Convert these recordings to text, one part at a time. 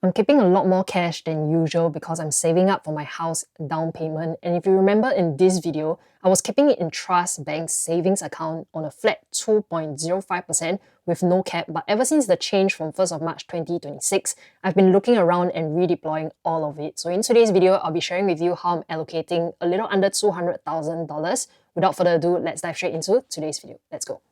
I'm keeping a lot more cash than usual because I'm saving up for my house down payment. And if you remember in this video, I was keeping it in Trust Bank's savings account on a flat 2.05% with no cap. But ever since the change from 1st of March 2026, I've been looking around and redeploying all of it. So in today's video, I'll be sharing with you how I'm allocating a little under $200,000. Without further ado, let's dive straight into today's video. Let's go.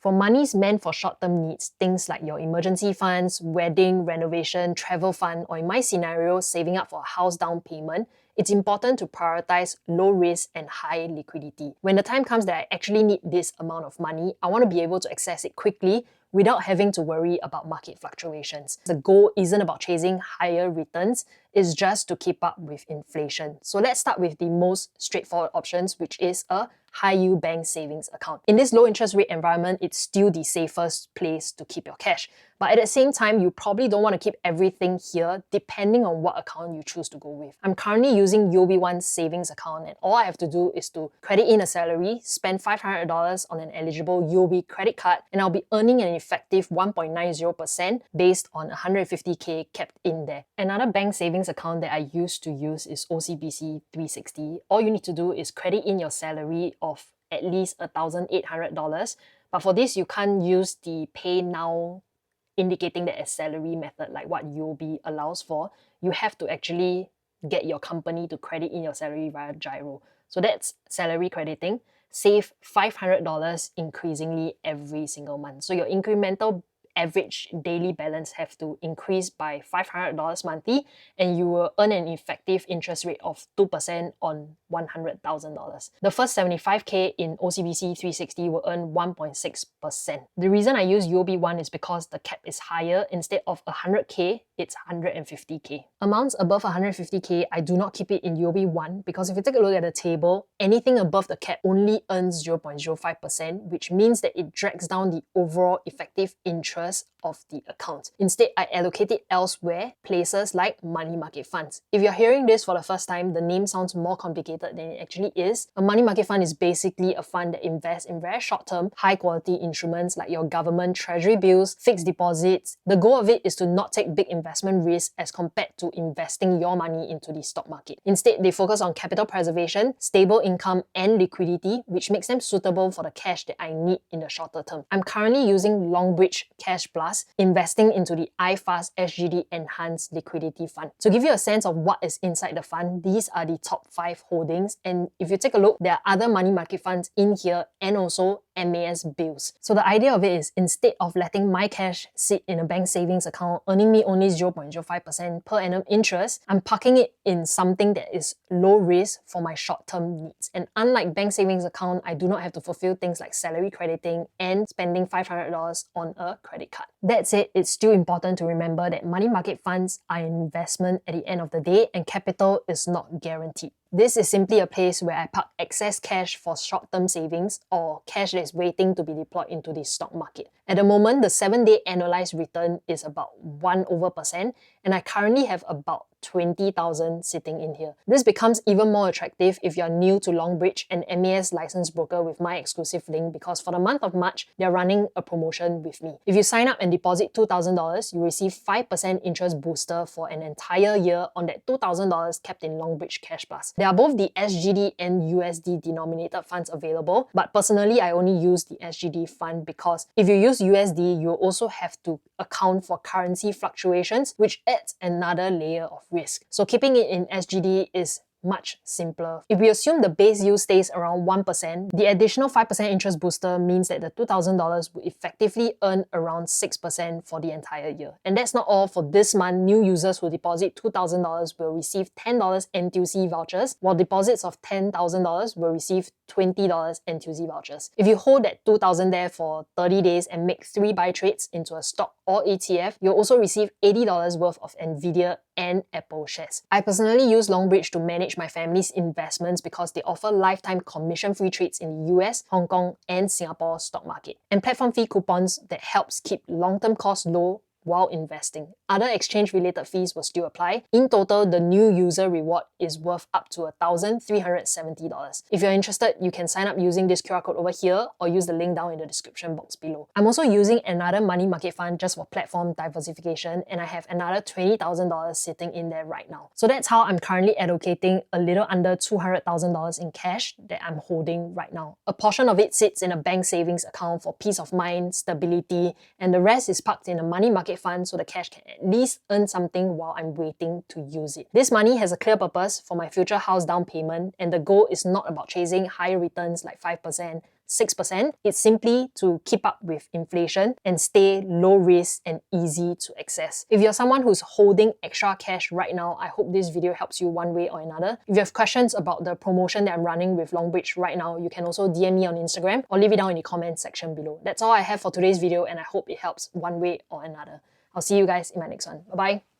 For monies meant for short-term needs, things like your emergency funds, wedding, renovation, travel fund, or in my scenario, saving up for a house down payment, it's important to prioritize low risk and high liquidity. When the time comes that I actually need this amount of money, I want to be able to access it quickly without having to worry about market fluctuations. The goal isn't about chasing higher returns, it's just to keep up with inflation. So let's start with the most straightforward options, which is a high-yield bank savings account. In this low interest rate environment, it's still the safest place to keep your cash. But at the same time, you probably don't want to keep everything here depending on what account you choose to go with. I'm currently using UOB1's savings account, and all I have to do is to credit in a salary, spend $500 on an eligible UOB credit card, and I'll be earning an effective 1.90% based on 150K kept in there. Another bank savings account that I used to use is OCBC 360. All you need to do is credit in your salary of at least $1,800. But for this, you can't use the pay now indicating that as salary method like what UOB allows for. You have to actually get your company to credit in your salary via gyro. So that's salary crediting. Save $500 increasingly every single month. So your incremental average daily balance have to increase by $500 monthly, and you will earn an effective interest rate of 2% on $100,000. The first 75K in OCBC 360 will earn 1.6%. The reason I use UOB1 is because the cap is higher. Instead of 100K, it's 150K. Amounts above 150K, I do not keep it in UOB1 because if you take a look at the table, anything above the cap only earns 0.05%, which means that it drags down the overall effective interest of the account. Instead, I allocate it elsewhere, places like money market funds. If you're hearing this for the first time, the name sounds more complicated than it actually is. A money market fund is basically a fund that invests in very short-term, high-quality instruments like your government treasury bills, fixed deposits. The goal of it is to not take big investment risks as compared to investing your money into the stock market. Instead, they focus on capital preservation, stable income, and liquidity, which makes them suitable for the cash that I need in the shorter term. I'm currently using Longbridge Cash Plus, investing into the iFast SGD Enhanced Liquidity Fund. To give you a sense of what is inside the fund, these are the top 5 holdings, and if you take a look, there are other money market funds in here and also MAS bills. So the idea of it is, instead of letting my cash sit in a bank savings account earning me only 0.05% per annum interest, I'm parking it in something that is low risk for my short-term needs. And unlike bank savings account, I do not have to fulfill things like salary crediting and spending $500 on a credit card. That said, it's still important to remember that money market funds are an investment at the end of the day, and capital is not guaranteed. This is simply a place where I park excess cash for short-term savings or cash that is waiting to be deployed into the stock market. At the moment, the 7-day annualized return is about 1%, and I currently have about 20,000 sitting in here. This becomes even more attractive if you're new to Longbridge and MAS licensed broker with my exclusive link, because for the month of March, they're running a promotion with me. If you sign up and deposit $2,000, you receive 5% interest booster for an entire year on that $2,000 kept in Longbridge Cash Plus. There are both the SGD and USD denominated funds available, but personally, I only use the SGD fund because if you use USD, you also have to account for currency fluctuations, which adds another layer of risk. So keeping it in SGD is much simpler. If we assume the base yield stays around 1%, the additional 5% interest booster means that the $2,000 will effectively earn around 6% for the entire year. And that's not all. For this month, new users who deposit $2,000 will receive $10 NTUC vouchers, while deposits of $10,000 will receive $20 NTUC vouchers. If you hold that $2,000 there for 30 days and make 3 buy trades into a stock or ETF, you'll also receive $80 worth of Nvidia and Apple shares. I personally use Longbridge to manage my family's investments because they offer lifetime commission-free trades in the US, Hong Kong, and Singapore stock market, and platform fee coupons that helps keep long-term costs low while investing. Other exchange-related fees will still apply. In total, the new user reward is worth up to $1,370. If you're interested, you can sign up using this QR code over here or use the link down in the description box below. I'm also using another money market fund just for platform diversification, and I have another $20,000 sitting in there right now. So that's how I'm currently allocating a little under $200,000 in cash that I'm holding right now. A portion of it sits in a bank savings account for peace of mind, stability, and the rest is parked in a money market fund so the cash can at least earn something while I'm waiting to use it. This money has a clear purpose for my future house down payment, and the goal is not about chasing higher returns like 5%, 6%. It's simply to keep up with inflation and stay low risk and easy to access. If you're someone who's holding extra cash right now, I hope this video helps you one way or another. If you have questions about the promotion that I'm running with Longbridge right now, you can also DM me on Instagram or leave it down in the comment section below. That's all I have for today's video, and I hope it helps one way or another. I'll see you guys in my next one. Bye-bye.